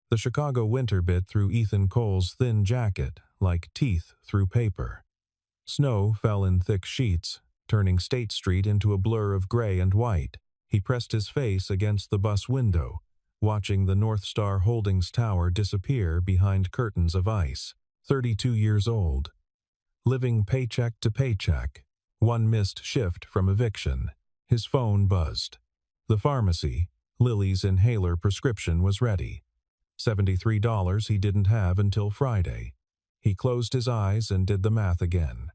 The Chicago winter bit through Ethan Cole's thin jacket like teeth through paper. Snow fell in thick sheets, turning State Street into a blur of gray and white. He pressed his face against the bus window, watching the North Star Holdings tower disappear behind curtains of ice. 32 years old. Living paycheck to paycheck. One missed shift from eviction. His phone buzzed. The pharmacy, Lily's inhaler prescription was ready. $73 he didn't have until Friday. He closed his eyes and did the math again.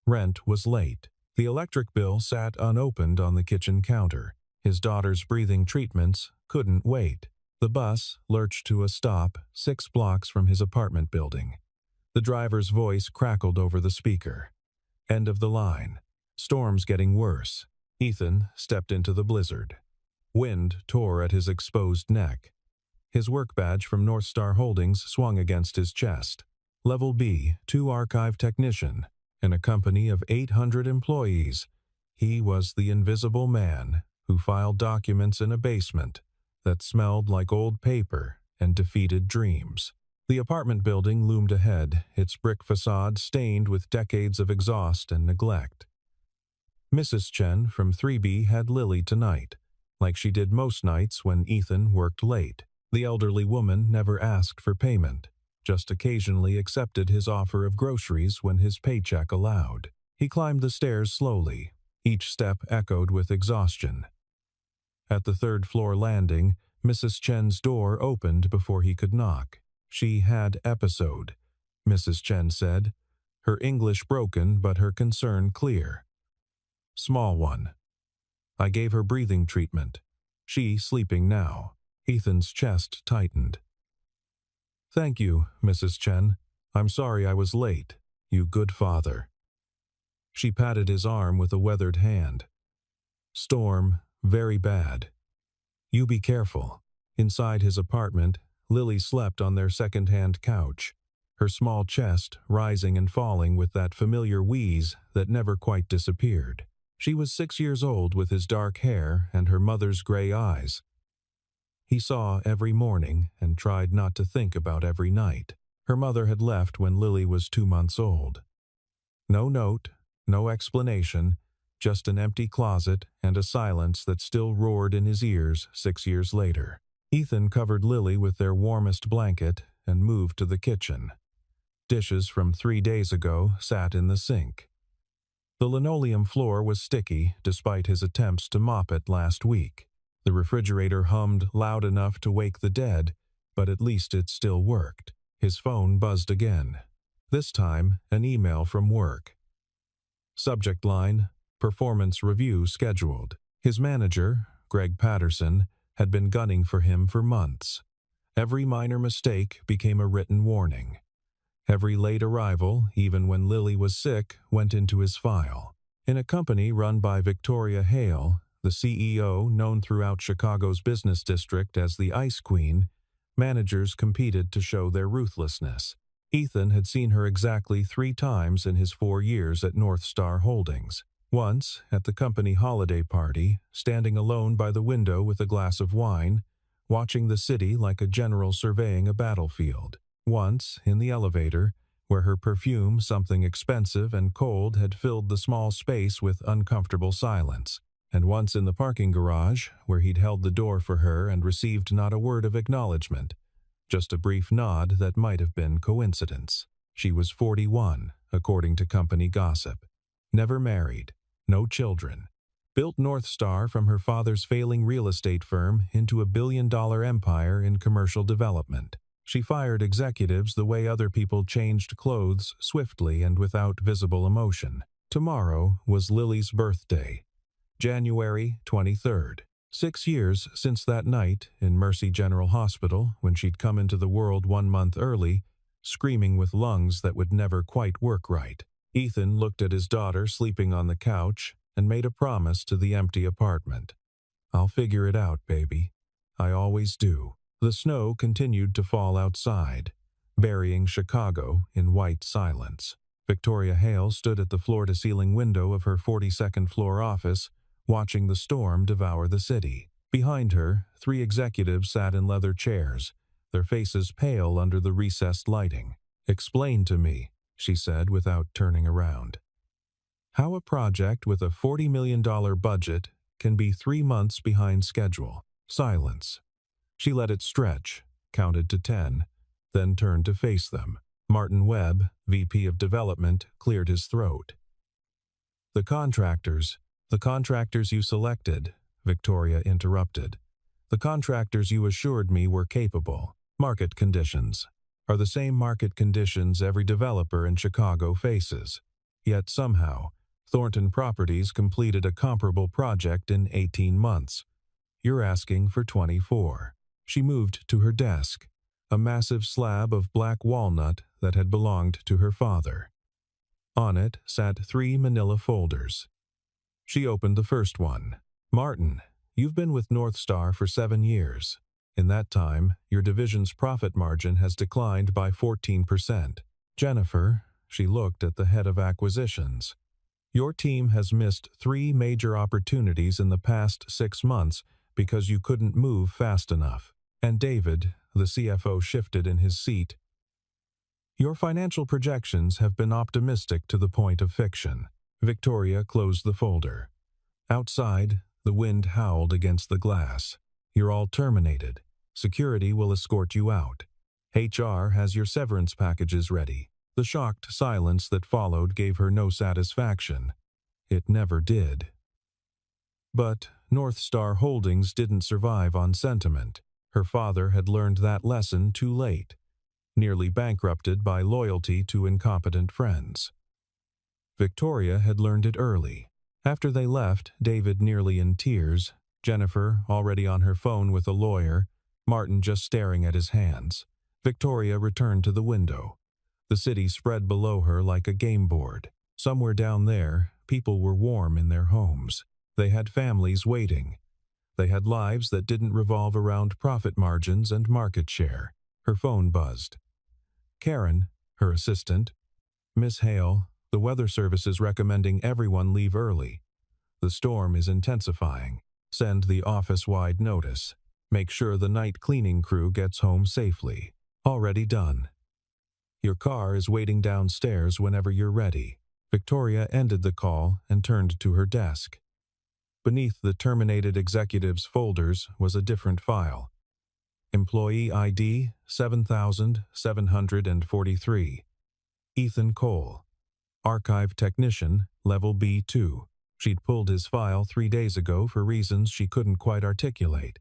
Rent was late. The electric bill sat unopened on the kitchen counter. His daughter's breathing treatments couldn't wait. The bus lurched to a stop 6 blocks from his apartment building. The driver's voice crackled over the speaker. End of the line. Storm's getting worse. Ethan stepped into the blizzard. Wind tore at his exposed neck. His work badge from North Star Holdings swung against his chest. Level B, 2 archive technician. In a company of 800 employees, he was the invisible man who filed documents in a basement that smelled like old paper and defeated dreams. The apartment building loomed ahead, its brick facade stained with decades of exhaust and neglect. Mrs. Chen from 3B had Lily tonight, like she did most nights when Ethan worked late. The elderly woman never asked for payment, just occasionally accepted his offer of groceries when his paycheck allowed. He climbed the stairs slowly, each step echoed with exhaustion. At the third-floor landing, Mrs. Chen's door opened before he could knock. She had episode, Mrs. Chen said, her English broken but her concern clear. Small one. I gave her breathing treatment. She sleeping now. Ethan's chest tightened. Thank you, Mrs. Chen. I'm sorry I was late, you good father. She patted his arm with a weathered hand. Storm, very bad. You be careful. Inside his apartment, Lily slept on their second-hand couch, her small chest rising and falling with that familiar wheeze that never quite disappeared. She was 6 years old with his dark hair and her mother's gray eyes. He saw every morning and tried not to think about every night. Her mother had left when Lily was 2 months old. No note, no explanation, just an empty closet and a silence that still roared in his ears 6 years later. Ethan covered Lily with their warmest blanket and moved to the kitchen. Dishes from 3 days ago sat in the sink. The linoleum floor was sticky despite his attempts to mop it last week. The refrigerator hummed loud enough to wake the dead, but at least it still worked. His phone buzzed again. This time, an email from work. Subject line, performance review scheduled. His manager, Greg Patterson, had been gunning for him for months. Every minor mistake became a written warning. Every late arrival, even when Lily was sick, went into his file. In a company run by Victoria Hale, the CEO known throughout Chicago's business district as the Ice Queen, managers competed to show their ruthlessness. Ethan had seen her exactly 3 times in his 4 years at North Star Holdings. Once, at the company holiday party, standing alone by the window with a glass of wine, watching the city like a general surveying a battlefield. Once, in the elevator, where her perfume, something expensive and cold, had filled the small space with uncomfortable silence. And once in the parking garage, where he'd held the door for her and received not a word of acknowledgement, just a brief nod that might have been coincidence. She was 41, according to company gossip. Never married, no children. Built North Star from her father's failing real estate firm into a billion-dollar empire in commercial development. She fired executives the way other people changed clothes swiftly and without visible emotion. Tomorrow was Lily's birthday. January 23rd. 6 years since that night in Mercy General Hospital when she'd come into the world 1 month early, screaming with lungs that would never quite work right. Ethan looked at his daughter sleeping on the couch and made a promise to the empty apartment. I'll figure it out, baby. I always do. The snow continued to fall outside, burying Chicago in white silence. Victoria Hale stood at the floor-to-ceiling window of her 42nd floor office, watching the storm devour the city. Behind her, 3 executives sat in leather chairs, their faces pale under the recessed lighting. "Explain to me," she said without turning around, "how a project with a $40 million budget can be 3 months behind schedule." Silence. She let it stretch, counted to 10, then turned to face them. Martin Webb, VP of Development, cleared his throat. The contractors you selected," Victoria interrupted. "The contractors you assured me were capable. Market conditions are the same market conditions every developer in Chicago faces. Yet somehow, Thornton Properties completed a comparable project in 18 months. You're asking for 24. She moved to her desk, a massive slab of black walnut that had belonged to her father. On it sat 3 manila folders. She opened the first one. "Martin, you've been with North Star for 7 years. In that time, your division's profit margin has declined by 14%. Jennifer," she looked at the head of acquisitions, "your team has missed 3 major opportunities in the past 6 months because you couldn't move fast enough. And David," the CFO shifted in his seat, "your financial projections have been optimistic to the point of fiction." Victoria closed the folder. Outside, the wind howled against the glass. "You're all terminated. Security will escort you out. HR has your severance packages ready." The shocked silence that followed gave her no satisfaction. It never did. But North Star Holdings didn't survive on sentiment. Her father had learned that lesson too late, nearly bankrupted by loyalty to incompetent friends. Victoria had learned it early. After they left, David nearly in tears, Jennifer already on her phone with a lawyer, Martin just staring at his hands, Victoria returned to the window. The city spread below her like a game board. Somewhere down there, people were warm in their homes. They had families waiting. They had lives that didn't revolve around profit margins and market share. Her phone buzzed. Karen, her assistant. "Miss Hale, the Weather Service is recommending everyone leave early. The storm is intensifying. Send the office-wide notice. Make sure the night cleaning crew gets home safely." "Already done. Your car is waiting downstairs whenever you're ready." Victoria ended the call and turned to her desk. Beneath the terminated executives' folders was a different file. Employee ID 7743. Ethan Cole. Archive Technician, Level B2. She'd pulled his file 3 days ago for reasons she couldn't quite articulate.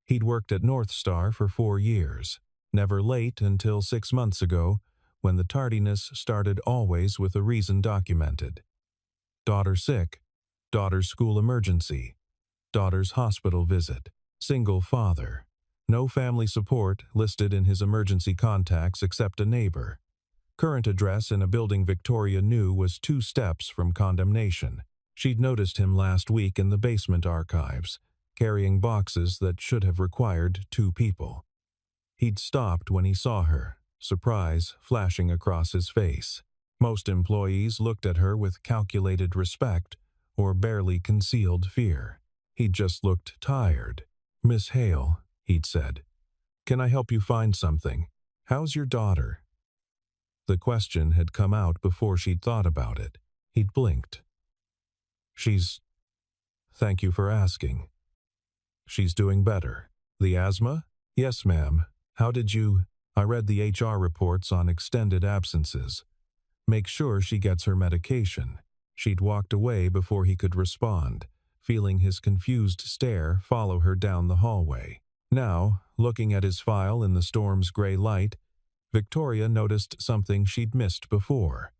He'd worked at North Star for 4 years, never late until 6 months ago, when the tardiness started always with a reason documented. Daughter sick, daughter's school emergency, daughter's hospital visit, single father. No family support listed in his emergency contacts except a neighbor. Current address in a building Victoria knew was 2 steps from condemnation. She'd noticed him last week in the basement archives, carrying boxes that should have required 2 people. He'd stopped when he saw her, surprise flashing across his face. Most employees looked at her with calculated respect or barely concealed fear. He'd just looked tired. "Miss Hale," he'd said, "can I help you find something? How's your daughter?" The question had come out before she'd thought about it. He'd blinked. Thank you for asking. She's doing better." "The asthma?" "Yes, ma'am. How did you—" "I read the HR reports on extended absences. Make sure she gets her medication." She'd walked away before he could respond, feeling his confused stare follow her down the hallway. Now, looking at his file in the storm's gray light, Victoria noticed something she'd missed before.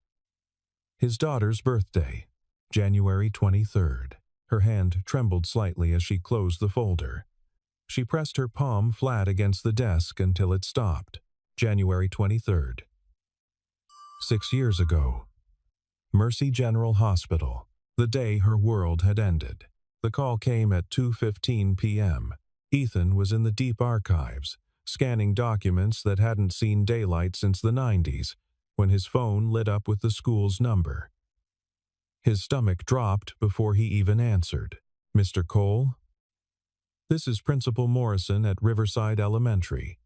His daughter's birthday, January 23rd. Her hand trembled slightly as she closed the folder. She pressed her palm flat against the desk until it stopped. January 23rd. 6 years ago. Mercy General Hospital. The day her world had ended. The call came at 2:15 p.m. Ethan was in the deep archives, scanning documents that hadn't seen daylight since the 90s, when his phone lit up with the school's number. His stomach dropped before he even answered. "Mr. Cole?" "This is Principal Morrison at Riverside Elementary."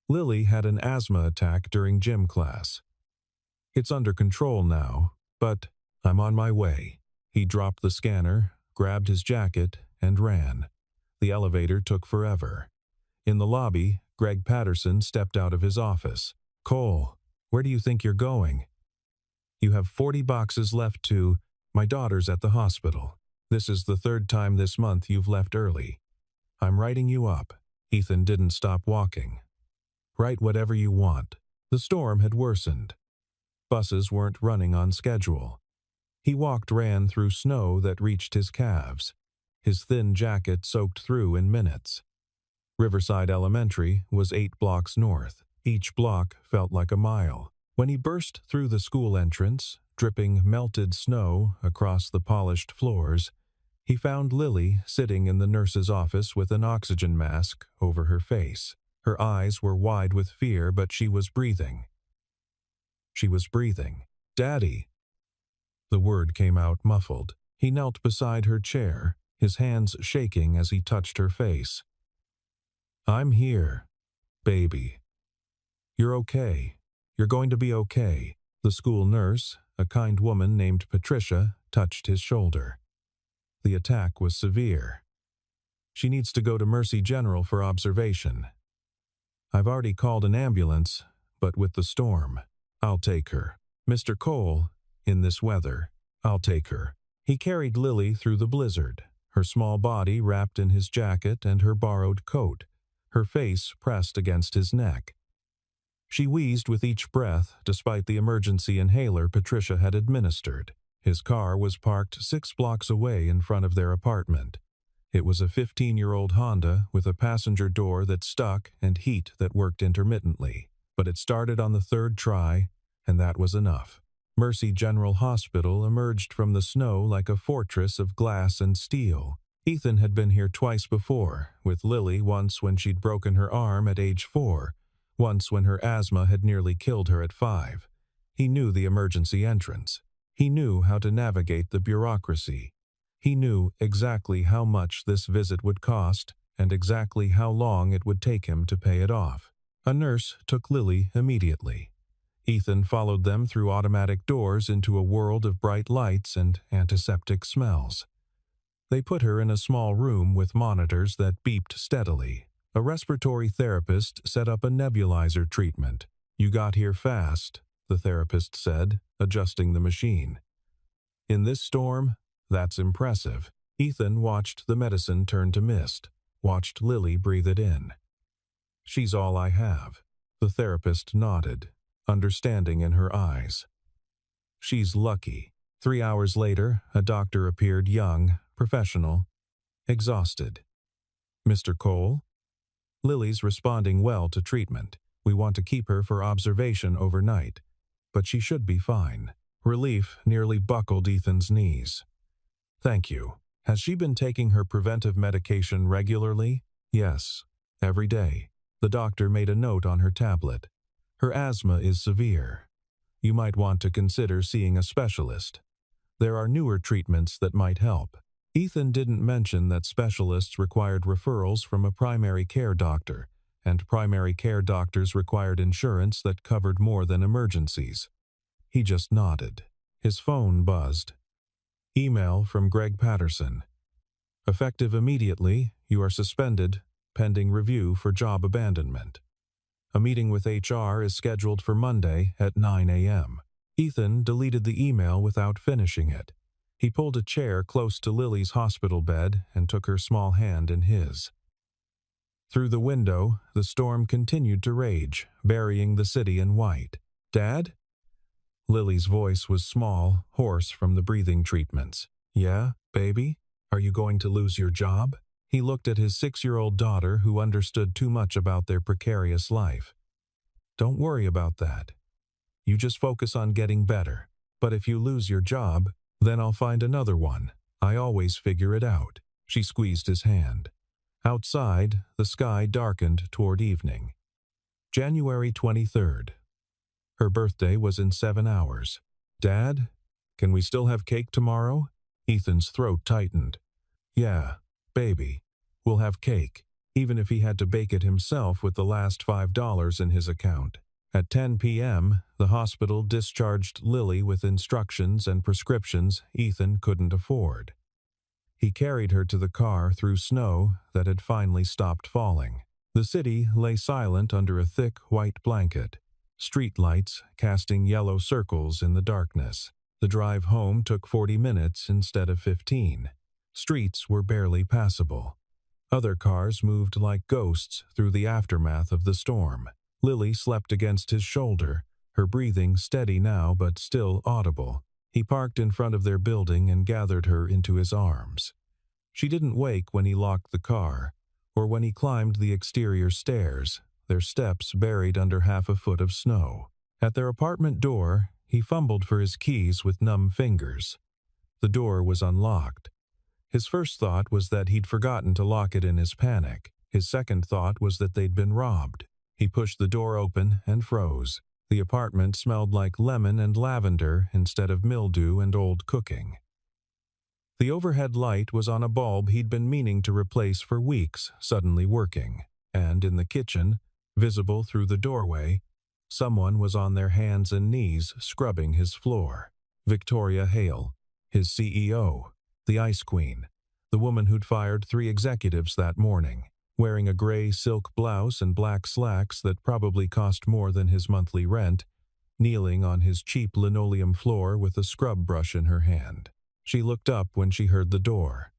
Lily had an asthma attack during gym class. It's under control now, but I'm on my way. He dropped the scanner, grabbed his jacket, and ran. The elevator took forever. In the lobby, Greg Patterson stepped out of his office. "Cole, where do you think you're going?" "You have 40 boxes left to. My daughter's at the hospital. This is the third time this month you've left early. I'm writing you up." Ethan didn't stop walking. "Write whatever you want." The storm had worsened. Buses weren't running on schedule. He ran through snow that reached his calves. His thin jacket soaked through in minutes. Riverside Elementary was 8 blocks north. Each block felt like a mile. When he burst through the school entrance, dripping melted snow across the polished floors, he found Lily sitting in the nurse's office with an oxygen mask over her face. Her eyes were wide with fear, but she was breathing. She was breathing. "Daddy." The word came out muffled. He knelt beside her chair, his hands shaking as he touched her face. "I'm here, baby. You're okay. You're going to be okay." The school nurse, a kind woman named Patricia, touched his shoulder. "The attack was severe. She needs to go to Mercy General for observation. I've already called an ambulance, but with the storm, I'll take her. Mr. Cole, in this weather, I'll take her." He carried Lily through the blizzard, her small body wrapped in his jacket and her borrowed coat, her face pressed against his neck. She wheezed with each breath, despite the emergency inhaler Patricia had administered. His car was parked 6 blocks away in front of their apartment. It was a 15-year-old Honda with a passenger door that stuck and heat that worked intermittently, but it started on the 3rd try, and that was enough. Mercy General Hospital emerged from the snow like a fortress of glass and steel. Ethan had been here twice before, with Lily once when she'd broken her arm at age 4, once when her asthma had nearly killed her at 5. He knew the emergency entrance. He knew how to navigate the bureaucracy. He knew exactly how much this visit would cost and exactly how long it would take him to pay it off. A nurse took Lily immediately. Ethan followed them through automatic doors into a world of bright lights and antiseptic smells. They put her in a small room with monitors that beeped steadily. A respiratory therapist set up a nebulizer treatment. "You got here fast," the therapist said, adjusting the machine. "In this storm, that's impressive." Ethan watched the medicine turn to mist, watched Lily breathe it in. "She's all I have." The therapist nodded, understanding in her eyes. "She's lucky." 3 hours later, a doctor appeared, young, professional, exhausted. "Mr. Cole?" "Lily's responding well to treatment. We want to keep her for observation overnight, but she should be fine." Relief nearly buckled Ethan's knees. "Thank you. Has she been taking her preventive medication regularly?" "Yes, every day." The doctor made a note on her tablet. "Her asthma is severe. You might want to consider seeing a specialist. There are newer treatments that might help." Ethan didn't mention that specialists required referrals from a primary care doctor, and primary care doctors required insurance that covered more than emergencies. He just nodded. His phone buzzed. Email from Greg Patterson. "Effective immediately, you are suspended, pending review for job abandonment. A meeting with HR is scheduled for Monday at 9 a.m. Ethan deleted the email without finishing it. He pulled a chair close to Lily's hospital bed and took her small hand in his. Through the window, the storm continued to rage, burying the city in white. "Dad?" Lily's voice was small, hoarse from the breathing treatments. "Yeah, baby? Are you going to lose your job?" He looked at his 6-year-old daughter, who understood too much about their precarious life. "Don't worry about that. You just focus on getting better. But if you lose your job, then I'll find another one. I always figure it out." She squeezed his hand. Outside, the sky darkened toward evening. January 23rd. Her birthday was in 7 hours. "Dad, can we still have cake tomorrow?" Ethan's throat tightened. "Yeah, baby, we'll have cake." even if he had to bake it himself with the last $5 in his account. At 10 p.m., the hospital discharged Lily with instructions and prescriptions Ethan couldn't afford. He carried her to the car through snow that had finally stopped falling. The city lay silent under a thick white blanket, street lights casting yellow circles in the darkness. The drive home took 40 minutes instead of 15. Streets were barely passable. Other cars moved like ghosts through the aftermath of the storm. Lily slept against his shoulder, her breathing steady now but still audible. He parked in front of their building and gathered her into his arms. She didn't wake when he locked the car, or when he climbed the exterior stairs, their steps buried under half a foot of snow. At their apartment door, he fumbled for his keys with numb fingers. The door was unlocked. His first thought was that he'd forgotten to lock it in his panic. His second thought was that they'd been robbed. He pushed the door open and froze. The apartment smelled like lemon and lavender instead of mildew and old cooking. The overhead light was on a bulb he'd been meaning to replace for weeks, suddenly working. And in the kitchen, visible through the doorway, someone was on their hands and knees scrubbing his floor. Victoria Hale, his CEO, the Ice Queen, the woman who'd fired 3 executives that morning, wearing a gray silk blouse and black slacks that probably cost more than his monthly rent, kneeling on his cheap linoleum floor with a scrub brush in her hand. She looked up when she heard the door.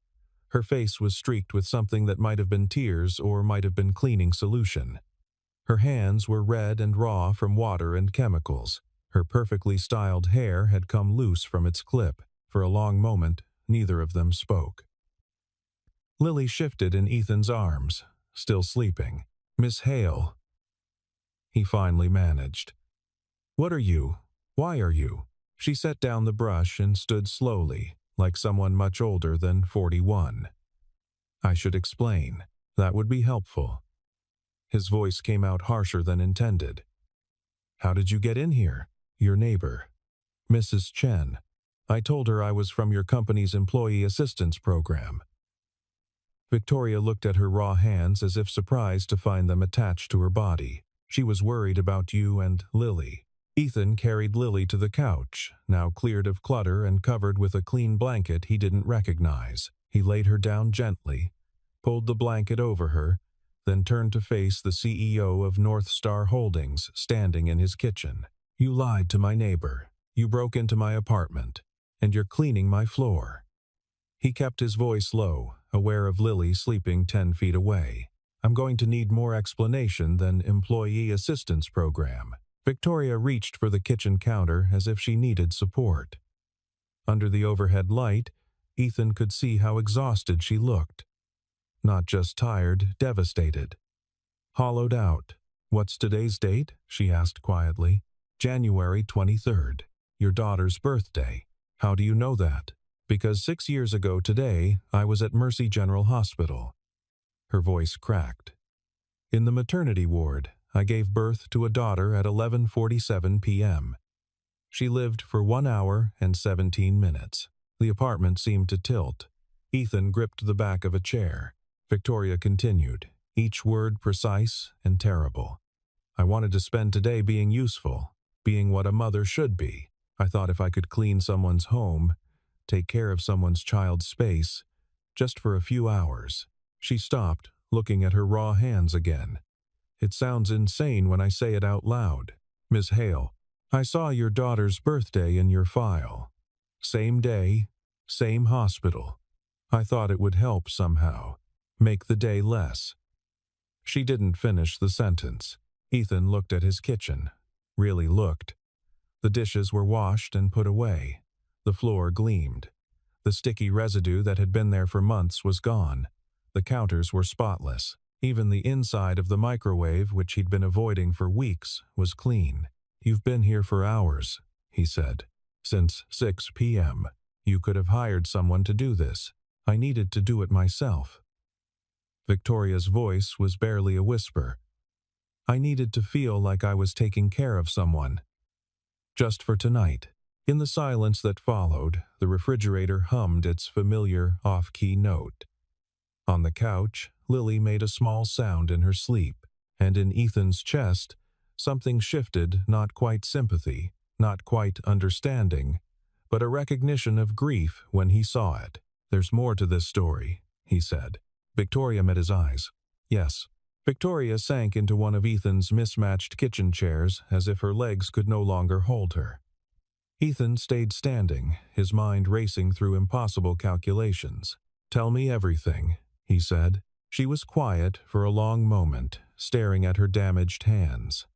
Her face was streaked with something that might have been tears or might have been cleaning solution. Her hands were red and raw from water and chemicals. Her perfectly styled hair had come loose from its clip. For a long moment, neither of them spoke. Lily shifted in Ethan's arms, still sleeping. "Miss Hale," he finally managed. "What are you? Why are you?" She set down the brush and stood slowly, like someone much older than 41. "I should explain. That would be helpful." His voice came out harsher than intended. "How did you get in here?" "Your neighbor, Mrs. Chen. I told her I was from your company's employee assistance program." Victoria looked at her raw hands as if surprised to find them attached to her body. "She was worried about you and Lily." Ethan carried Lily to the couch, now cleared of clutter and covered with a clean blanket he didn't recognize. He laid her down gently, pulled the blanket over her, then turned to face the CEO of North Star Holdings standing in his kitchen. "You lied to my neighbor. You broke into my apartment. And you're cleaning my floor." He kept his voice low, aware of Lily sleeping 10 feet away. "I'm going to need more explanation than employee assistance program." Victoria reached for the kitchen counter as if she needed support. Under the overhead light, Ethan could see how exhausted she looked. Not just tired, devastated. Hollowed out. "What's today's date?" she asked quietly. "January 23rd. Your daughter's birthday." "How do you know that?" "Because 6 years ago today, I was at Mercy General Hospital." Her voice cracked. "In the maternity ward, I gave birth to a daughter at 11:47 p.m. She lived for 1 hour and 17 minutes. The apartment seemed to tilt. Ethan gripped the back of a chair. Victoria continued, each word precise and terrible. "I wanted to spend today being useful, being what a mother should be. I thought if I could clean someone's home, take care of someone's child's space, just for a few hours." She stopped, looking at her raw hands again. "It sounds insane when I say it out loud. Miss Hale, I saw your daughter's birthday in your file. Same day, same hospital. I thought it would help somehow, make the day less." She didn't finish the sentence. Ethan looked at his kitchen. Really looked. The dishes were washed and put away. The floor gleamed. The sticky residue that had been there for months was gone. The counters were spotless. Even the inside of the microwave, which he'd been avoiding for weeks, was clean. "You've been here for hours," he said. "Since 6 p.m. You could have hired someone to do this. I needed to do it myself." Victoria's voice was barely a whisper. "I needed to feel like I was taking care of someone. Just for tonight." In the silence that followed, the refrigerator hummed its familiar off-key note. On the couch, Lily made a small sound in her sleep, and in Ethan's chest, something shifted, not quite sympathy, not quite understanding, but a recognition of grief when he saw it. "There's more to this story," he said. Victoria met his eyes. "Yes." Victoria sank into one of Ethan's mismatched kitchen chairs as if her legs could no longer hold her. Ethan stayed standing, his mind racing through impossible calculations. "Tell me everything," he said. She was quiet for a long moment, staring at her damaged hands.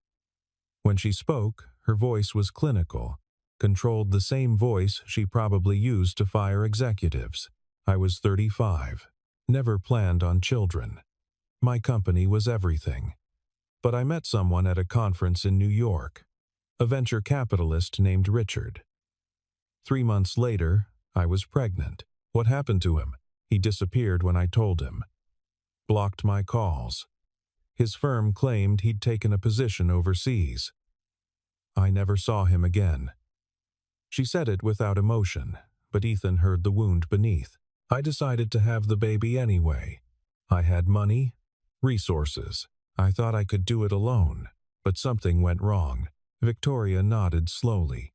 When she spoke, her voice was clinical, controlled the same voice she probably used to fire executives. "I was 35. Never planned on children. My company was everything. But I met someone at a conference in New York, a venture capitalist named Richard. 3 months later, I was pregnant. What happened to him? He disappeared when I told him. Blocked my calls. His firm claimed he'd taken a position overseas. I never saw him again." She said it without emotion, but Ethan heard the wound beneath. "I decided to have the baby anyway. I had money, resources. I thought I could do it alone, but something went wrong." Victoria nodded slowly.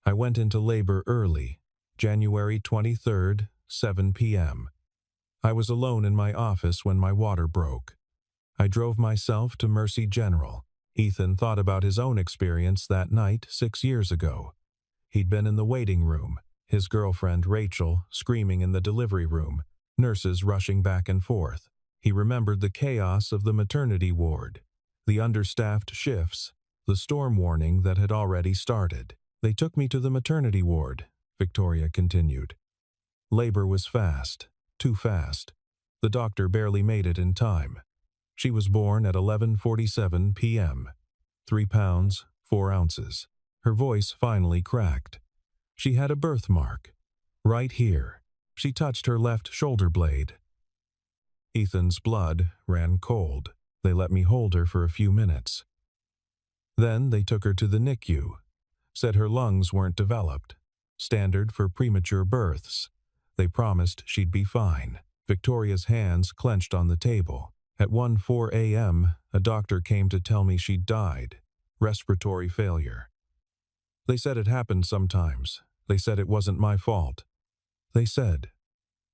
"I went into labor early, January 23rd, 7 p.m. I was alone in my office when my water broke. I drove myself to Mercy General." Ethan thought about his own experience that night 6 years ago. He'd been in the waiting room, his girlfriend Rachel screaming in the delivery room, nurses rushing back and forth. He remembered the chaos of the maternity ward, the understaffed shifts, the storm warning that had already started. "They took me to the maternity ward," Victoria continued. "Labor was fast, too fast. The doctor barely made it in time. She was born at 11:47 p.m., 3 pounds, 4 ounces. Her voice finally cracked. She had a birthmark. Right here. She touched her left shoulder blade." Ethan's blood ran cold. "They let me hold her for a few minutes. Then they took her to the NICU. Said her lungs weren't developed. Standard for premature births. They promised she'd be fine." Victoria's hands clenched on the table. "At 1:04 a.m., a doctor came to tell me she'd died. Respiratory failure. They said it happened sometimes. They said it wasn't my fault. They said."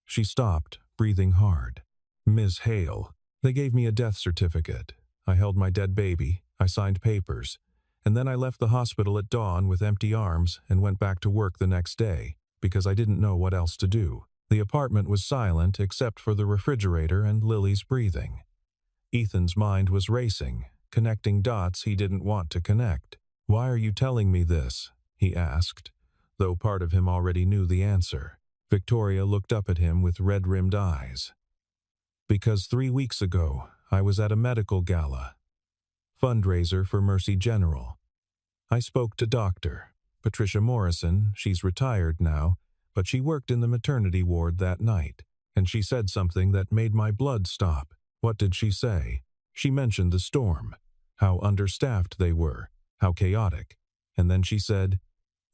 She stopped, breathing hard. "Ms. Hale, they gave me a death certificate. I held my dead baby. I signed papers. And then I left the hospital at dawn with empty arms and went back to work the next day, because I didn't know what else to do." The apartment was silent except for the refrigerator and Lily's breathing. Ethan's mind was racing, connecting dots he didn't want to connect. "Why are you telling me this?" he asked, though part of him already knew the answer. Victoria looked up at him with red-rimmed eyes. "Because 3 weeks ago, I was at a medical gala. Fundraiser for Mercy General. I spoke to Dr. Patricia Morrison. She's retired now, but she worked in the maternity ward that night, and she said something that made my blood stop." "What did she say?" "She mentioned the storm, how understaffed they were, how chaotic. And then she said,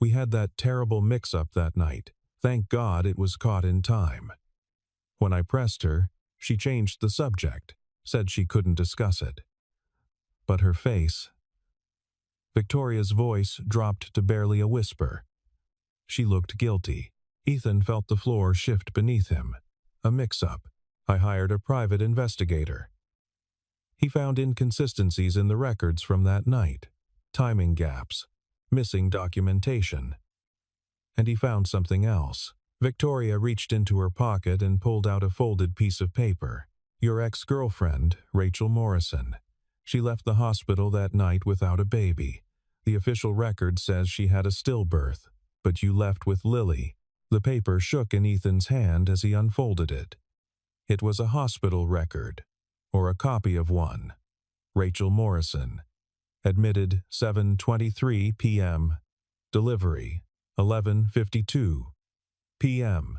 'We had that terrible mix-up that night. Thank God it was caught in time.' When I pressed her, she changed the subject, said she couldn't discuss it. But her face..." Victoria's voice dropped to barely a whisper. She looked guilty. Ethan felt the floor shift beneath him. "A mix-up. I hired a private investigator. He found inconsistencies in the records from that night, timing gaps, missing documentation. And he found something else." Victoria reached into her pocket and pulled out a folded piece of paper. "Your ex-girlfriend, Rachel Morrison. She left the hospital that night without a baby. The official record says she had a stillbirth, but you left with Lily." The paper shook in Ethan's hand as he unfolded it. It was a hospital record, or a copy of one. Rachel Morrison. Admitted 7:23 p.m. Delivery 11:52 p.m.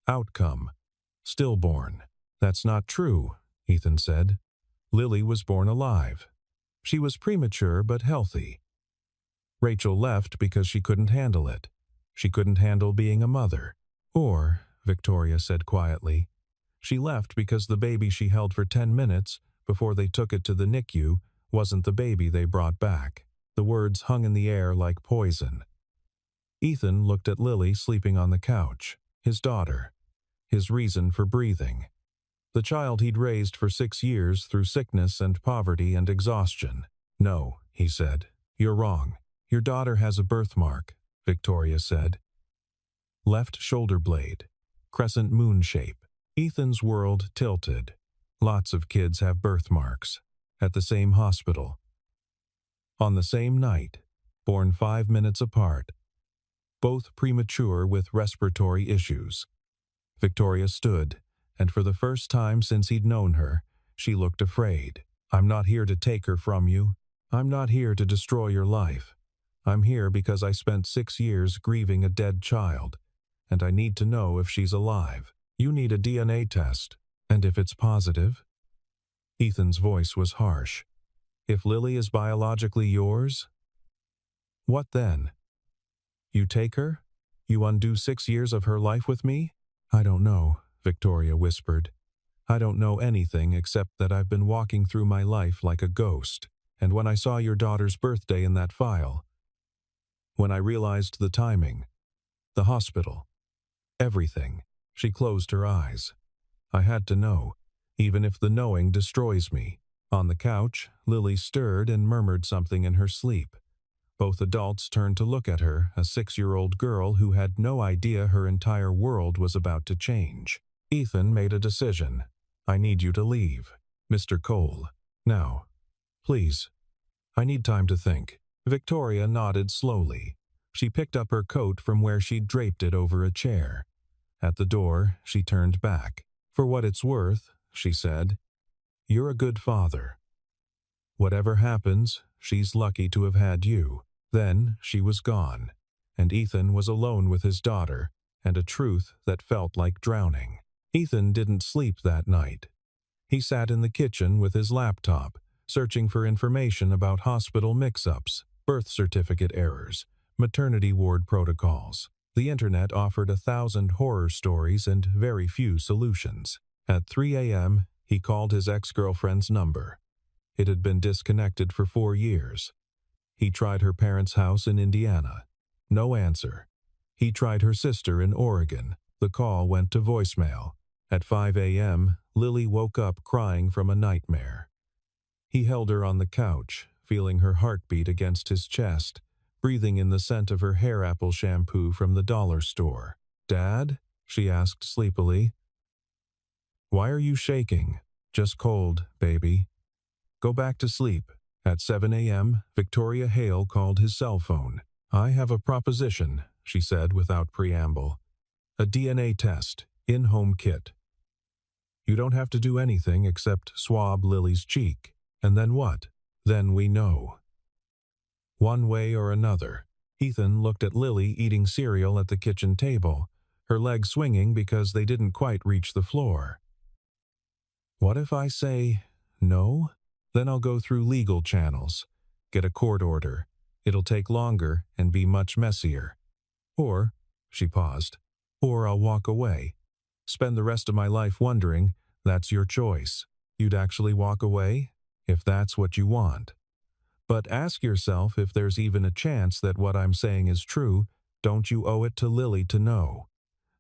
Outcome stillborn. "That's not true," Ethan said. "Lily was born alive. She was premature but healthy. Rachel left because she couldn't handle it. She couldn't handle being a mother. Or," Victoria said quietly, She left because the baby she held for 10 minutes before they took it to the NICU wasn't the baby they brought back. The words hung in the air like poison. Ethan looked at Lily sleeping on the couch, his daughter, his reason for breathing. The child he'd raised for 6 years through sickness and poverty and exhaustion. "No," he said. "You're wrong. Your daughter has a birthmark," Victoria said. Left shoulder blade, crescent moon shape. Ethan's world tilted. Lots of kids have birthmarks. At the same hospital. On the same night, born 5 minutes apart. Both premature with respiratory issues. Victoria stood, and for the first time since he'd known her, she looked afraid. "I'm not here to take her from you. I'm not here to destroy your life. I'm here because I spent 6 years grieving a dead child, and I need to know if she's alive. You need a DNA test, and if it's positive..." Ethan's voice was harsh. "If Lily is biologically yours, what then? You take her? You undo 6 years of her life with me?" "I don't know," Victoria whispered. "I don't know anything except that I've been walking through my life like a ghost, and when I saw your daughter's birthday in that file, when I realized the timing, the hospital, everything," she closed her eyes. "I had to know, even if the knowing destroys me." On the couch, Lily stirred and murmured something in her sleep. Both adults turned to look at her, a 6-year-old girl who had no idea her entire world was about to change. Ethan made a decision. "I need you to leave, Mr. Cole. Now. Please. I need time to think." Victoria nodded slowly. She picked up her coat from where she'd draped it over a chair. At the door, she turned back. "For what it's worth," she said, "you're a good father. Whatever happens, she's lucky to have had you." Then she was gone, and Ethan was alone with his daughter and a truth that felt like drowning. Ethan didn't sleep that night. He sat in the kitchen with his laptop, searching for information about hospital mix-ups, birth certificate errors, maternity ward protocols. The internet offered 1,000 horror stories and very few solutions. At 3 a.m., he called his ex-girlfriend's number. It had been disconnected for 4 years. He tried her parents' house in Indiana. No answer. He tried her sister in Oregon. The call went to voicemail. At 5 a.m., Lily woke up crying from a nightmare. He held her on the couch, feeling her heartbeat against his chest, breathing in the scent of her hair apple shampoo from the dollar store. "Dad?" she asked sleepily. "Why are you shaking?" "Just cold, baby. Go back to sleep." At 7 a.m., Victoria Hale called his cell phone. "I have a proposition," she said without preamble. "A DNA test, in-home kit. You don't have to do anything except swab Lily's cheek. And then what? Then we know. One way or another." Ethan looked at Lily eating cereal at the kitchen table, her legs swinging because they didn't quite reach the floor. "What if I say no? Then I'll go through legal channels, get a court order. It'll take longer and be much messier. Or," she paused, "or I'll walk away. Spend the rest of my life wondering. That's your choice. You'd actually walk away, if that's what you want. But ask yourself if there's even a chance that what I'm saying is true. Don't you owe it to Lily to know?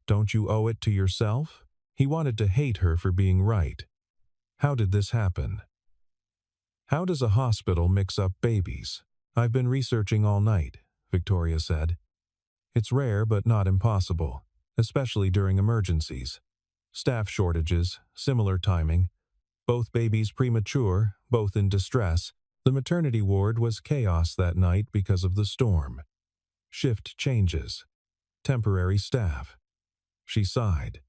Don't you owe it to yourself?" He wanted to hate her for being right. How did this happen? "How does a hospital mix up babies?" "I've been researching all night," Victoria said. "It's rare but not impossible, especially during emergencies. Staff shortages, similar timing. Both babies premature, both in distress. The maternity ward was chaos that night because of the storm. Shift changes. Temporary staff." She sighed.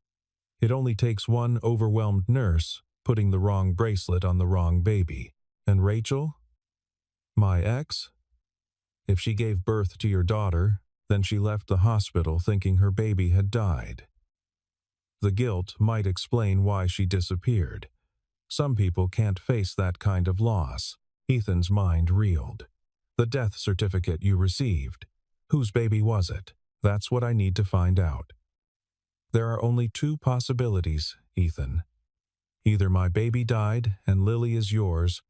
"It only takes one overwhelmed nurse putting the wrong bracelet on the wrong baby. And Rachel? My ex? If she gave birth to your daughter, then she left the hospital thinking her baby had died. The guilt might explain why she disappeared. Some people can't face that kind of loss." Ethan's mind reeled. "The death certificate you received. Whose baby was it? That's what I need to find out. There are only 2 possibilities, Ethan. Either my baby died and Lily is yours,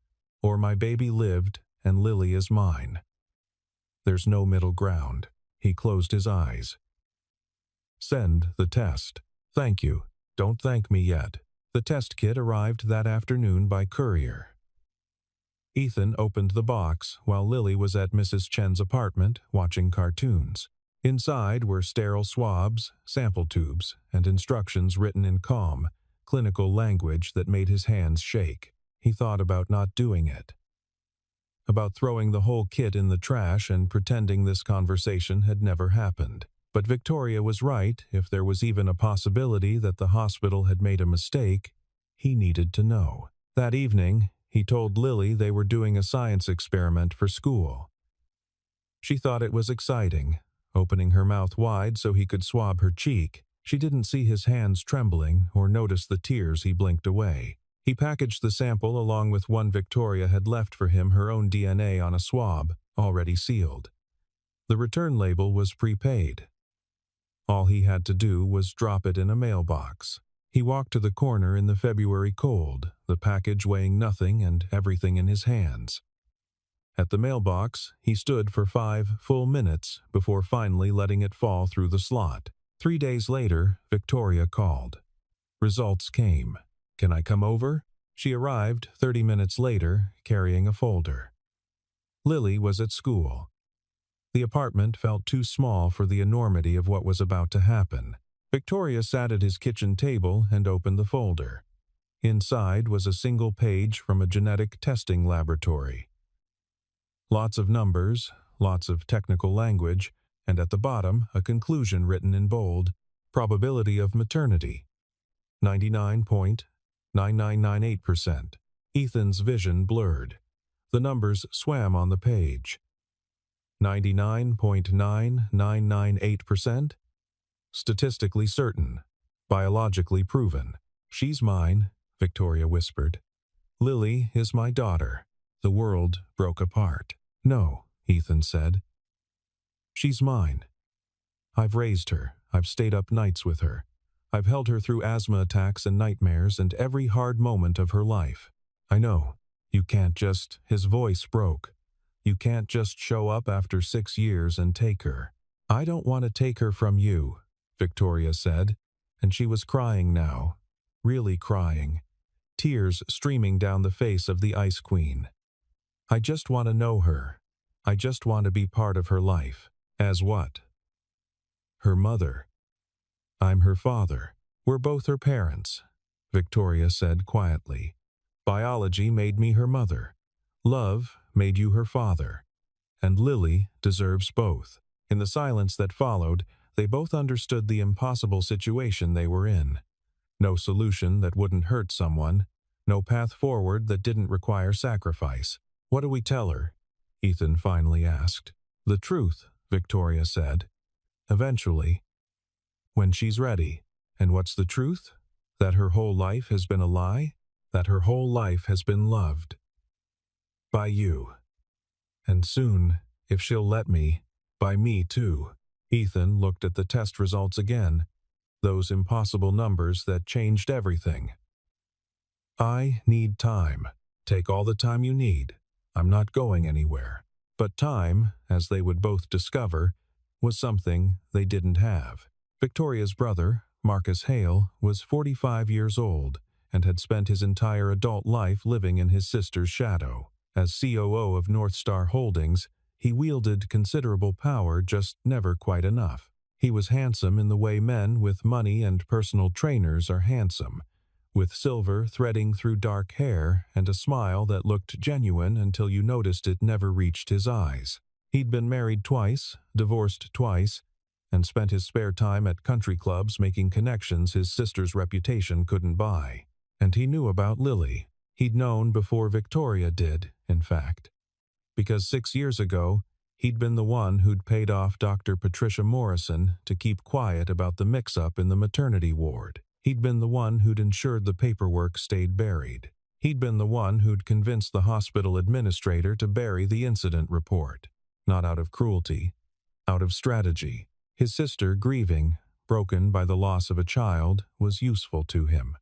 or my baby lived and Lily is mine. There's no middle ground. He closed his eyes. Send the test. Thank you. Don't thank me yet. The test kit arrived that afternoon by courier. Ethan opened the box while Lily was at Mrs. Chen's apartment watching cartoons. Inside were sterile swabs, sample tubes, and instructions written in calm, clinical language that made his hands shake. He thought about not doing it. About throwing the whole kit in the trash and pretending this conversation had never happened. But Victoria was right. If there was even a possibility that the hospital had made a mistake, he needed to know. That evening, he told Lily they were doing a science experiment for school. She thought it was exciting, opening her mouth wide so he could swab her cheek. She didn't see his hands trembling or notice the tears he blinked away. He packaged the sample along with one Victoria had left for him, her own DNA on a swab, already sealed. The return label was prepaid. All he had to do was drop it in a mailbox. He walked to the corner in the February cold, the package weighing nothing and everything in his hands. At the mailbox, he stood for 5 full minutes before finally letting it fall through the slot. 3 days later, Victoria called. Results came. Can I come over? She arrived 30 minutes later, carrying a folder. Lily was at school. The apartment felt too small for the enormity of what was about to happen. Victoria sat at his kitchen table and opened the folder. Inside was a single page from a genetic testing laboratory. Lots of numbers, lots of technical language, and at the bottom a conclusion written in bold: probability of maternity, 99.9998%. Ethan's vision blurred. The numbers swam on the page. 99.9998%? Statistically certain. Biologically proven. She's mine, Victoria whispered. Lily is my daughter. The world broke apart. No, Ethan said. She's mine. I've raised her. I've stayed up nights with her. I've held her through asthma attacks and nightmares and every hard moment of her life. I know. You can't just... His voice broke. You can't just show up after 6 years and take her. I don't want to take her from you, Victoria said, and she was crying now. Really crying. Tears streaming down the face of the Ice Queen. I just want to know her. I just want to be part of her life. As what? Her mother. I'm her father. We're both her parents, Victoria said quietly. Biology made me her mother. Love made you her father. And Lily deserves both. In the silence that followed, they both understood the impossible situation they were in. No solution that wouldn't hurt someone. No path forward that didn't require sacrifice. What do we tell her? Ethan finally asked. The truth, Victoria said. Eventually. When she's ready. And what's the truth? That her whole life has been a lie? That her whole life has been loved. By you. And soon, if she'll let me, by me too. Ethan looked at the test results again. Those impossible numbers that changed everything. I need time. Take all the time you need. I'm not going anywhere. But time, as they would both discover, was something they didn't have. Victoria's brother, Marcus Hale, was 45 years old and had spent his entire adult life living in his sister's shadow. As COO of North Star Holdings, he wielded considerable power, just never quite enough. He was handsome in the way men with money and personal trainers are handsome, with silver threading through dark hair and a smile that looked genuine until you noticed it never reached his eyes. He'd been married twice, divorced twice, and spent his spare time at country clubs making connections his sister's reputation couldn't buy. And he knew about Lily. He'd known before Victoria did, in fact. Because 6 years ago, he'd been the one who'd paid off Dr. Patricia Morrison to keep quiet about the mix-up in the maternity ward. He'd been the one who'd ensured the paperwork stayed buried. He'd been the one who'd convinced the hospital administrator to bury the incident report. Not out of cruelty, out of strategy. His sister, grieving, broken by the loss of a child, was useful to him.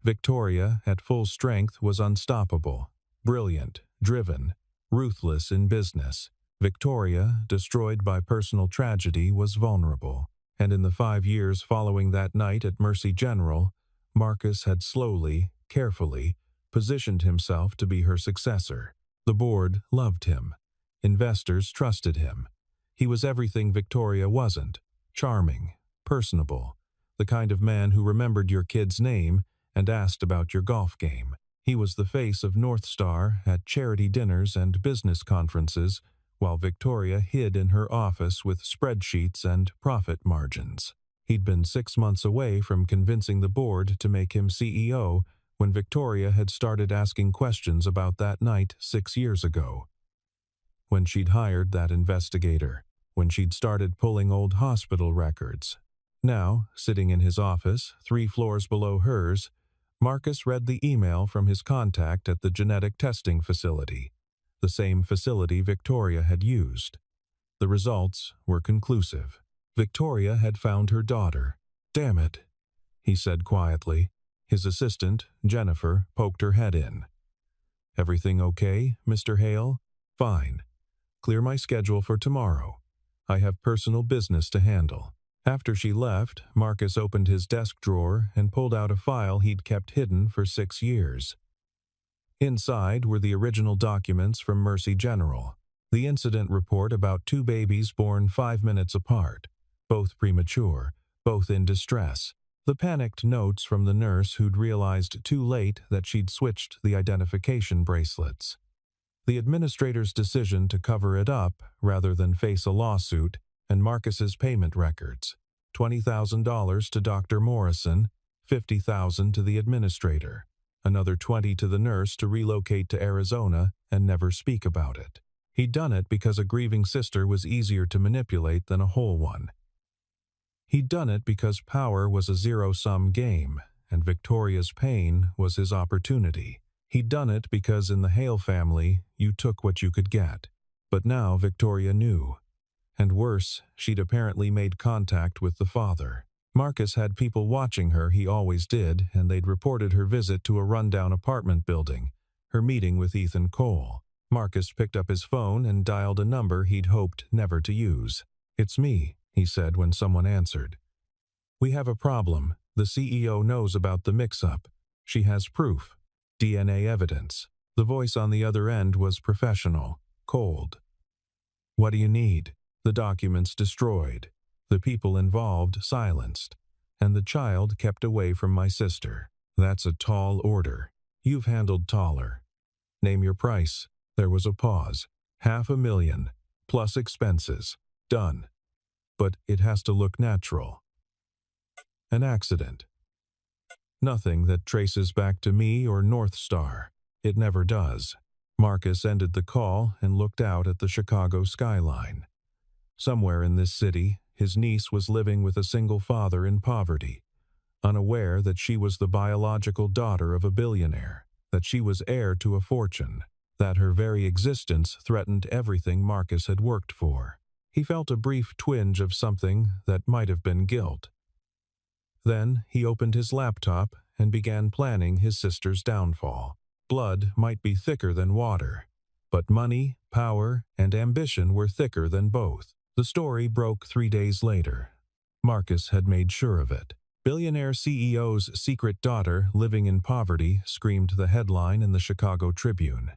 Victoria, at full strength, was unstoppable, brilliant, driven, ruthless in business. Victoria, destroyed by personal tragedy, was vulnerable, and in the 5 years following that night at Mercy General, Marcus had slowly, carefully, positioned himself to be her successor. The board loved him. Investors trusted him. He was everything Victoria wasn't: charming, personable, the kind of man who remembered your kid's name and asked about your golf game. He was the face of North Star at charity dinners and business conferences, while Victoria hid in her office with spreadsheets and profit margins. He'd been 6 months away from convincing the board to make him CEO when Victoria had started asking questions about that night 6 years ago. When she'd hired that investigator, when she'd started pulling old hospital records. Now, sitting in his office, 3 floors below hers, Marcus read the email from his contact at the genetic testing facility, the same facility Victoria had used. The results were conclusive. Victoria had found her daughter. "Damn it," he said quietly. His assistant, Jennifer, poked her head in. "Everything okay, Mr. Hale?" "Fine. Clear my schedule for tomorrow. I have personal business to handle." After she left, Marcus opened his desk drawer and pulled out a file he'd kept hidden for 6 years. Inside were the original documents from Mercy General, the incident report about 2 babies born 5 minutes apart, both premature, both in distress, the panicked notes from the nurse who'd realized too late that she'd switched the identification bracelets, the administrator's decision to cover it up rather than face a lawsuit, and Marcus's payment records: $20,000 to Dr. Morrison, $50,000 to the administrator, another $20,000 to the nurse to relocate to Arizona and never speak about it. He'd done it because a grieving sister was easier to manipulate than a whole one. He'd done it because power was a zero-sum game, and Victoria's pain was his opportunity. He'd done it because in the Hale family, you took what you could get. But now Victoria knew. And worse, she'd apparently made contact with the father. Marcus had people watching her, he always did, and they'd reported her visit to a rundown apartment building, her meeting with Ethan Cole. Marcus picked up his phone and dialed a number he'd hoped never to use. "It's me," he said when someone answered. "We have a problem. The CEO knows about the mix-up. She has proof. DNA evidence." The voice on the other end was professional, cold. "What do you need?" "The documents destroyed. The people involved silenced. And the child kept away from my sister." "That's a tall order. You've handled taller. Name your price." There was a pause. $500,000, plus expenses. "Done. But it has to look natural. An accident. Nothing that traces back to me or North Star. It never does." Marcus ended the call and looked out at the Chicago skyline. Somewhere in this city, his niece was living with a single father in poverty, unaware that she was the biological daughter of a billionaire, that she was heir to a fortune, that her very existence threatened everything Marcus had worked for. He felt a brief twinge of something that might have been guilt. Then he opened his laptop and began planning his sister's downfall. Blood might be thicker than water, but money, power, and ambition were thicker than both. The story broke 3 days later. Marcus had made sure of it. "Billionaire CEO's secret daughter living in poverty," screamed the headline in the Chicago Tribune.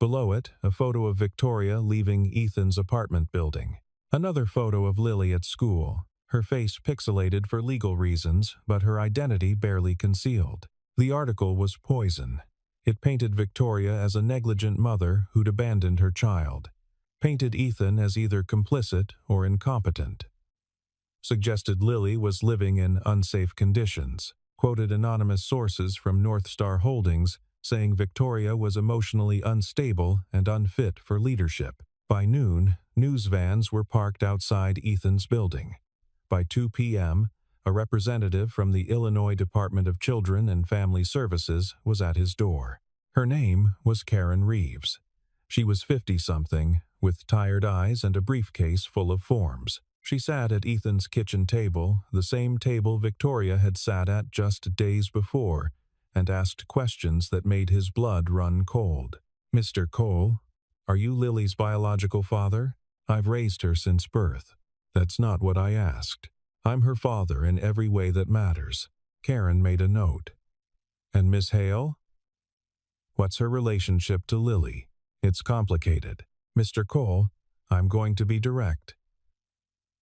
Below it, a photo of Victoria leaving Ethan's apartment building. Another photo of Lily at school, her face pixelated for legal reasons, but her identity barely concealed. The article was poison. It painted Victoria as a negligent mother who'd abandoned her child, painted Ethan as either complicit or incompetent, suggested Lily was living in unsafe conditions, quoted anonymous sources from North Star Holdings saying Victoria was emotionally unstable and unfit for leadership. By noon, news vans were parked outside Ethan's building. By 2 p.m., a representative from the Illinois Department of Children and Family Services was at his door. Her name was Karen Reeves. She was 50-something, with tired eyes and a briefcase full of forms. She sat at Ethan's kitchen table, the same table Victoria had sat at just days before, and asked questions that made his blood run cold. "Mr. Cole, are you Lily's biological father? I've raised her since birth." "That's not what I asked. I'm her father in every way that matters." Karen made a note. "And Miss Hale? What's her relationship to Lily?" "It's complicated. Mr. Cole, I'm going to be direct.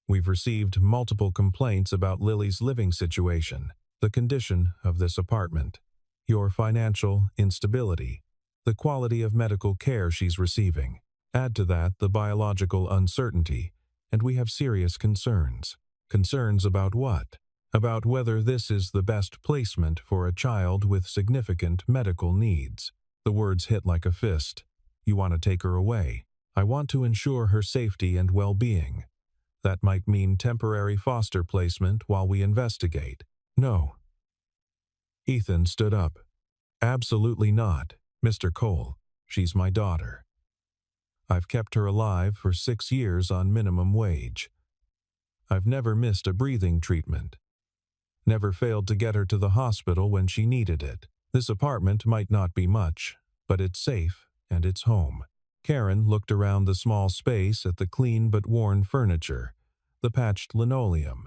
We've received multiple complaints about Lily's living situation, the condition of this apartment, your financial instability, the quality of medical care she's receiving. Add to that the biological uncertainty, and we have serious concerns." "Concerns about what?" "About whether this is the best placement for a child with significant medical needs." The words hit like a fist. "You want to take her away." "I want to ensure her safety and well-being. That might mean temporary foster placement while we investigate." "No." Ethan stood up. "Absolutely not, Mr. Cole. She's my daughter. I've kept her alive for 6 years on minimum wage. I've never missed a breathing treatment. Never failed to get her to the hospital when she needed it. This apartment might not be much, but it's safe and it's home." Karen looked around the small space at the clean but worn furniture, the patched linoleum,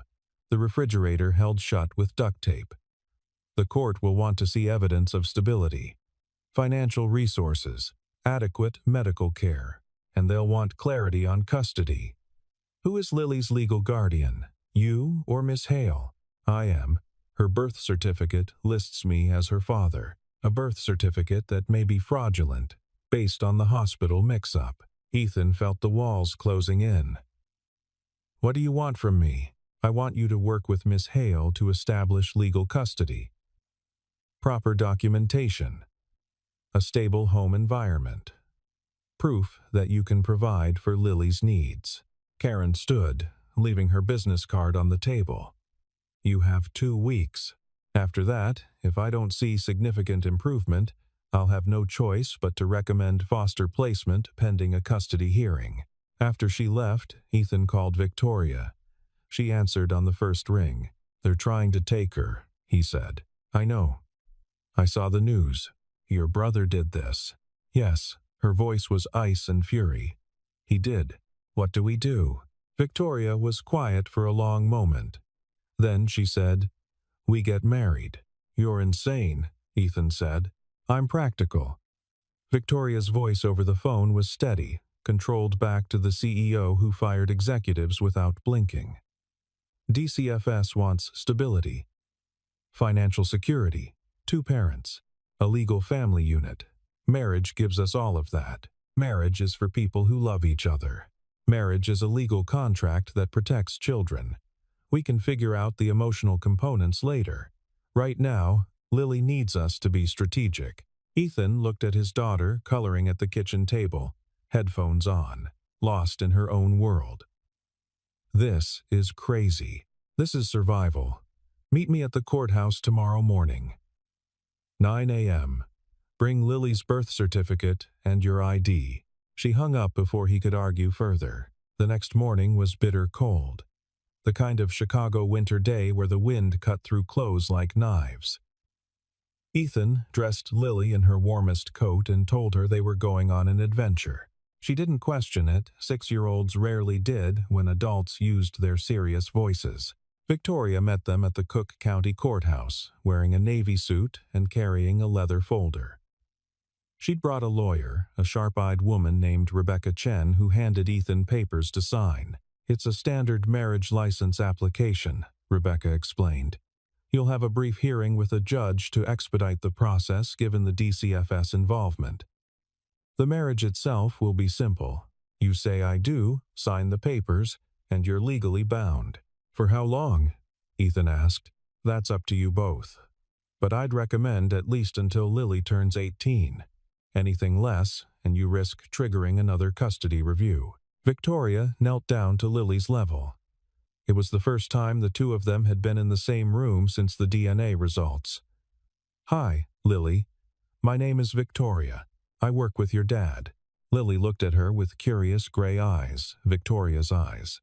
the refrigerator held shut with duct tape. "The court will want to see evidence of stability, financial resources, adequate medical care, and they'll want clarity on custody. Who is Lily's legal guardian, you or Miss Hale?" "I am. Her birth certificate lists me as her father. A birth certificate that may be fraudulent, based on the hospital mix-up." Ethan felt the walls closing in. "What do you want from me?" "I want you to work with Miss Hale to establish legal custody. Proper documentation. A stable home environment. Proof that you can provide for Lily's needs." Karen stood, leaving her business card on the table. "You have 2 weeks. After that, if I don't see significant improvement, I'll have no choice but to recommend foster placement pending a custody hearing." After she left, Ethan called Victoria. She answered on the first ring. "They're trying to take her," he said. "I know. I saw the news. Your brother did this." "Yes." Her voice was ice and fury. "He did. What do we do?" Victoria was quiet for a long moment. Then she said, "We get married." "You're insane," Ethan said. "I'm practical." Victoria's voice over the phone was steady, controlled back to the CEO who fired executives without blinking. "DCFS wants stability, financial security, 2 parents, a legal family unit. Marriage gives us all of that. Marriage is for people who love each other. Marriage is a legal contract that protects children. We can figure out the emotional components later. Right now, Lily needs us to be strategic." Ethan looked at his daughter coloring at the kitchen table, headphones on, lost in her own world. "This is crazy. This is survival. Meet me at the courthouse tomorrow morning. 9 a.m. Bring Lily's birth certificate and your ID." She hung up before he could argue further. The next morning was bitter cold. The kind of Chicago winter day where the wind cut through clothes like knives. Ethan dressed Lily in her warmest coat and told her they were going on an adventure. She didn't question it. 6-year-olds rarely did when adults used their serious voices. Victoria met them at the Cook County Courthouse, wearing a navy suit and carrying a leather folder. She'd brought a lawyer, a sharp-eyed woman named Rebecca Chen, who handed Ethan papers to sign. "It's a standard marriage license application," Rebecca explained. "You'll have a brief hearing with a judge to expedite the process given the DCFS involvement. The marriage itself will be simple. You say I do, sign the papers, and you're legally bound." "For how long?" Ethan asked. "That's up to you both. But I'd recommend at least until Lily turns 18. Anything less, and you risk triggering another custody review." Victoria knelt down to Lily's level. It was the first time the 2 of them had been in the same room since the DNA results. "Hi, Lily. My name is Victoria. I work with your dad." Lily looked at her with curious gray eyes, Victoria's eyes.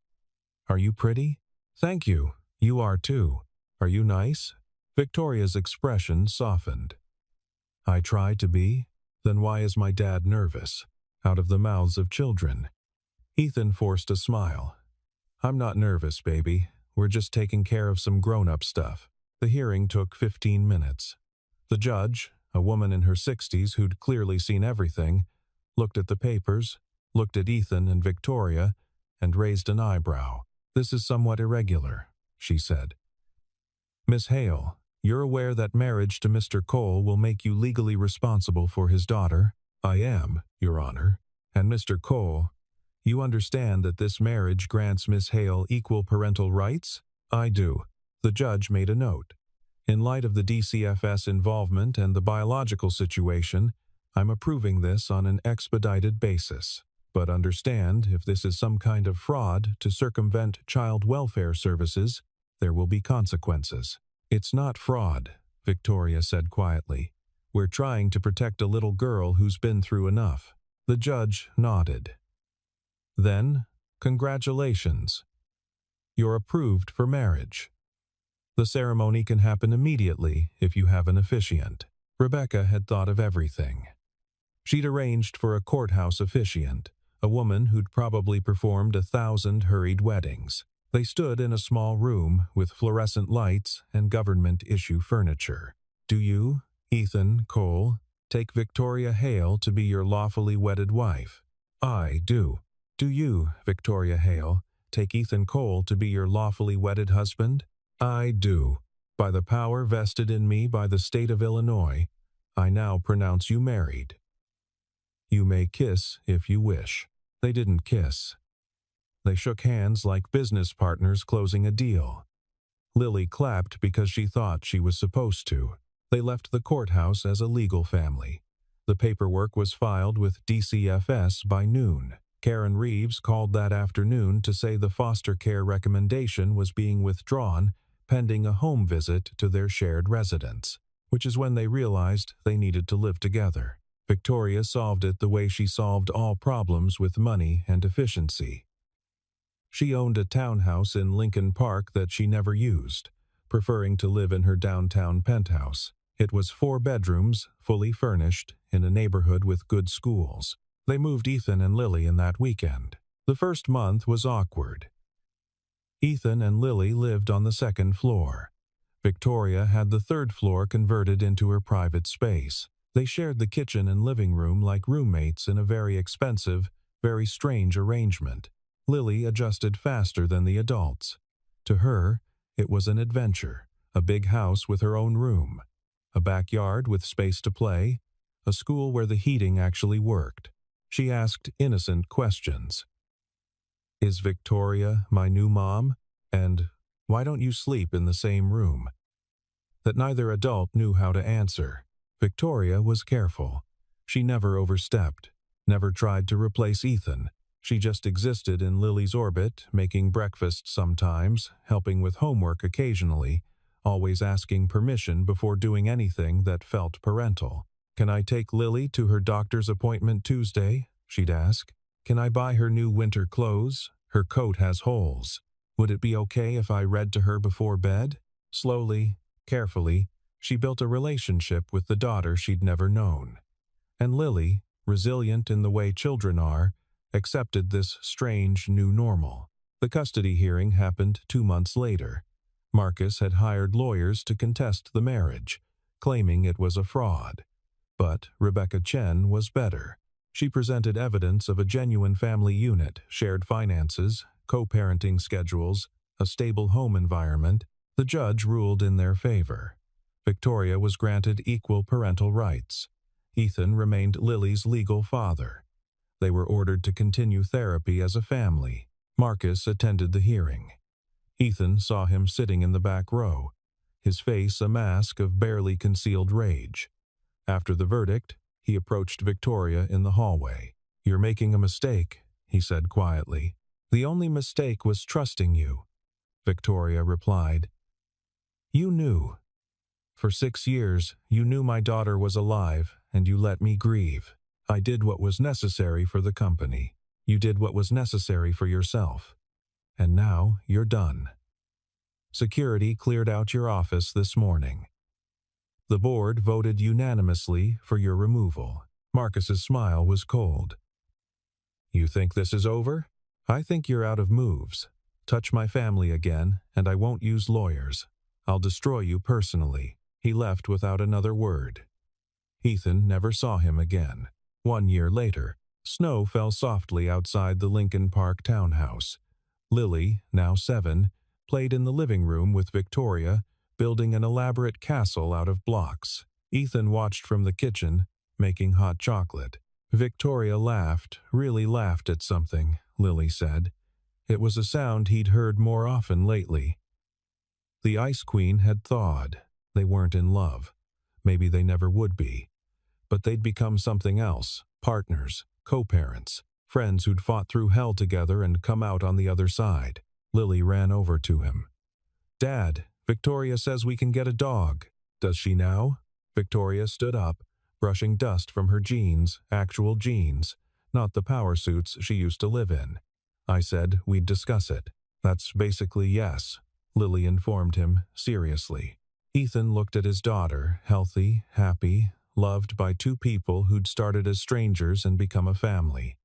"Are you pretty?" "Thank you. You are too. Are you nice?" Victoria's expression softened. I try to be. Then why is my dad nervous? Out of the mouths of children. Ethan forced a smile. I'm not nervous, baby. We're just taking care of some grown-up stuff. The hearing took 15 minutes. The judge, a woman in her 60s who'd clearly seen everything, looked at the papers, looked at Ethan and Victoria, and raised an eyebrow. This is somewhat irregular, she said. Miss Hale, you're aware that marriage to Mr. Cole will make you legally responsible for his daughter? I am, Your Honor. And Mr. Cole, you understand that this marriage grants Miss Hale equal parental rights? I do. The judge made a note. In light of the DCFS involvement and the biological situation, I'm approving this on an expedited basis. But understand, if this is some kind of fraud to circumvent child welfare services, there will be consequences. It's not fraud, Victoria said quietly. We're trying to protect a little girl who's been through enough. The judge nodded. Then, congratulations. You're approved for marriage. The ceremony can happen immediately if you have an officiant. Rebecca had thought of everything. She'd arranged for a courthouse officiant, a woman who'd probably performed 1,000 hurried weddings. They stood in a small room with fluorescent lights and government-issue furniture. Do you, Ethan Cole, take Victoria Hale to be your lawfully wedded wife? I do. Do you, Victoria Hale, take Ethan Cole to be your lawfully wedded husband? I do. By the power vested in me by the state of Illinois, I now pronounce you married. You may kiss if you wish. They didn't kiss. They shook hands like business partners closing a deal. Lily clapped because she thought she was supposed to. They left the courthouse as a legal family. The paperwork was filed with DCFS by noon. Karen Reeves called that afternoon to say the foster care recommendation was being withdrawn pending a home visit to their shared residence, which is when they realized they needed to live together. Victoria solved it the way she solved all problems with money and efficiency. She owned a townhouse in Lincoln Park that she never used, preferring to live in her downtown penthouse. It was 4 bedrooms, fully furnished, in a neighborhood with good schools. They moved Ethan and Lily in that weekend. The first month was awkward. Ethan and Lily lived on the 2nd floor. Victoria had the 3rd floor converted into her private space. They shared the kitchen and living room like roommates in a very expensive, very strange arrangement. Lily adjusted faster than the adults. To her, it was an adventure, a big house with her own room, a backyard with space to play, a school where the heating actually worked. She asked innocent questions. Is Victoria my new mom? And why don't you sleep in the same room? That neither adult knew how to answer. Victoria was careful. She never overstepped, never tried to replace Ethan. She just existed in Lily's orbit, making breakfast sometimes, helping with homework occasionally, always asking permission before doing anything that felt parental. Can I take Lily to her doctor's appointment Tuesday? She'd ask. Can I buy her new winter clothes? Her coat has holes. Would it be okay if I read to her before bed? Slowly, carefully, she built a relationship with the daughter she'd never known. And Lily, resilient in the way children are, accepted this strange new normal. The custody hearing happened 2 months later. Marcus had hired lawyers to contest the marriage, claiming it was a fraud. But Rebecca Chen was better. She presented evidence of a genuine family unit, shared finances, co-parenting schedules, a stable home environment. The judge ruled in their favor. Victoria was granted equal parental rights. Ethan remained Lily's legal father. They were ordered to continue therapy as a family. Marcus attended the hearing. Ethan saw him sitting in the back row, his face a mask of barely concealed rage. After the verdict, he approached Victoria in the hallway. You're making a mistake, he said quietly. The only mistake was trusting you, Victoria replied. You knew. For 6 years, you knew my daughter was alive, and you let me grieve. I did what was necessary for the company. You did what was necessary for yourself. And now you're done. Security cleared out your office this morning. The board voted unanimously for your removal. Marcus's smile was cold. You think this is over? I think you're out of moves. Touch my family again, and I won't use lawyers. I'll destroy you personally. He left without another word. Ethan never saw him again. 1 year later, snow fell softly outside the Lincoln Park townhouse. Lily, now 7, played in the living room with Victoria, building an elaborate castle out of blocks. Ethan watched from the kitchen, making hot chocolate. Victoria laughed, really laughed at something, Lily said. It was a sound he'd heard more often lately. The Ice Queen had thawed. They weren't in love. Maybe they never would be. But they'd become something else, partners, co-parents, friends who'd fought through hell together and come out on the other side. Lily ran over to him. Dad, Victoria says we can get a dog. Does she now? Victoria stood up, brushing dust from her jeans, actual jeans, not the power suits she used to live in. I said we'd discuss it. That's basically yes, Lily informed him, seriously. Ethan looked at his daughter, healthy, happy, loved by 2 people who'd started as strangers and become a family.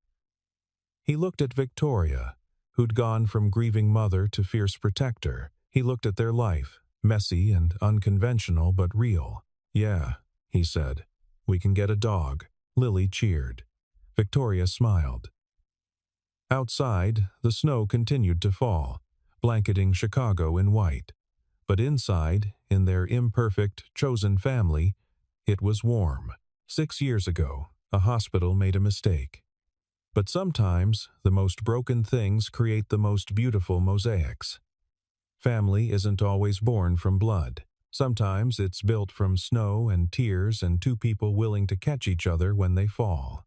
He looked at Victoria, who'd gone from grieving mother to fierce protector. He looked at their life, messy and unconventional but real. Yeah, he said. We can get a dog. Lily cheered. Victoria smiled. Outside, the snow continued to fall, blanketing Chicago in white. But inside, in their imperfect, chosen family, it was warm. 6 years ago, a hospital made a mistake. But sometimes, the most broken things create the most beautiful mosaics. Family isn't always born from blood. Sometimes it's built from snow and tears and 2 people willing to catch each other when they fall.